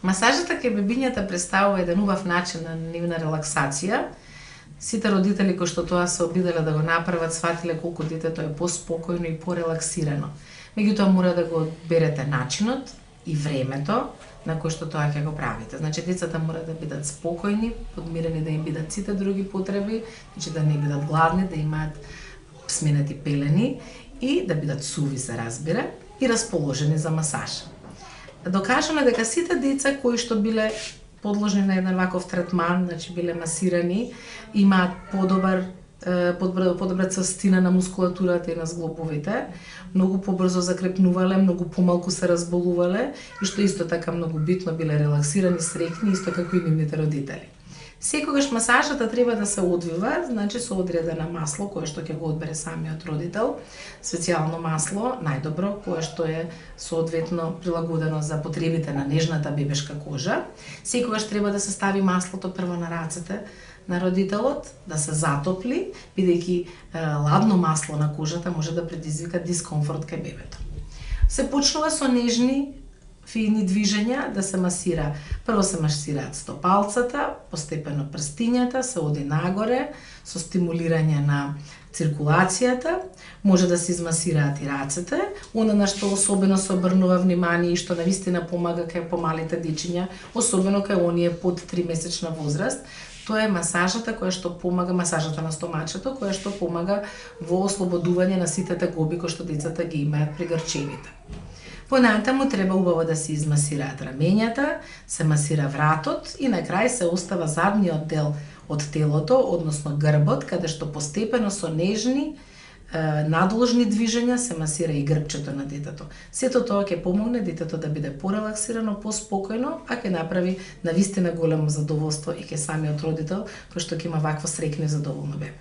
Масажата кај бебињата представува еден убав начин на нивна релаксација. Сите родители кои што тоа се обиделе да го направат, сватиле колку детето е поспокојно и порелаксирано. Меѓутоа мора да го одберете начинот и времето на кој што тоа ќе го правите. Значи децата мора да бидат спокојни, подмирени, да им бидат сите други потреби, значи да не бидат гладни, да имаат сменати пелени и да бидат суви, се разбира, и расположени за масаж. Докажано е дека сите деца кои што биле подложени на еден ваков третман, значи биле масирани, имаат подобра цврстина на мускулатурата и на зглобовите, многу побрзо закрепнувале, многу помалку се разболувале и што исто така многу битно биле релаксирани, среќни, исто како и нивните родители. Секогаш масажата треба да се одвива, значи со одредено масло кое што ќе го одбере самиот родител, специјално масло, најдобро, кое што е соодветно прилагодено за потребите на нежната бебешка кожа. Секогаш треба да се стави маслото прво на рацете на родителот, да се затопли, бидејќи ладно масло на кожата може да предизвика дискомфорт кај бебето. Се почнува со нежни фини движења да се масира. Прво се масираат стопалцата, постепено прстињата, се оди нагоре со стимулирање на циркулацијата, може да се измасираат и рацете, она на што особено се обрнува внимание и што навистина помага кај помалите дечиња, особено кај оние под 3-месечна возраст. Тоа е масажата која што помага, масажата на стомачето, која што помага во ослободување на сите тегоби кои што децата ги имаат при грчевите. Понатаму треба убаво да се измасираат рамењата, се масира вратот и на крај се остава задниот дел од телото, односно грбот, каде што постепено со нежни надложни движења се масира и грбчето на детето. Сето тоа ќе помогне детето да биде порелаксирано, поспокојно, а ќе направи навистина големо задоволство и ке самиот родител кој што ќе има вакво среќно и задоволно бебе.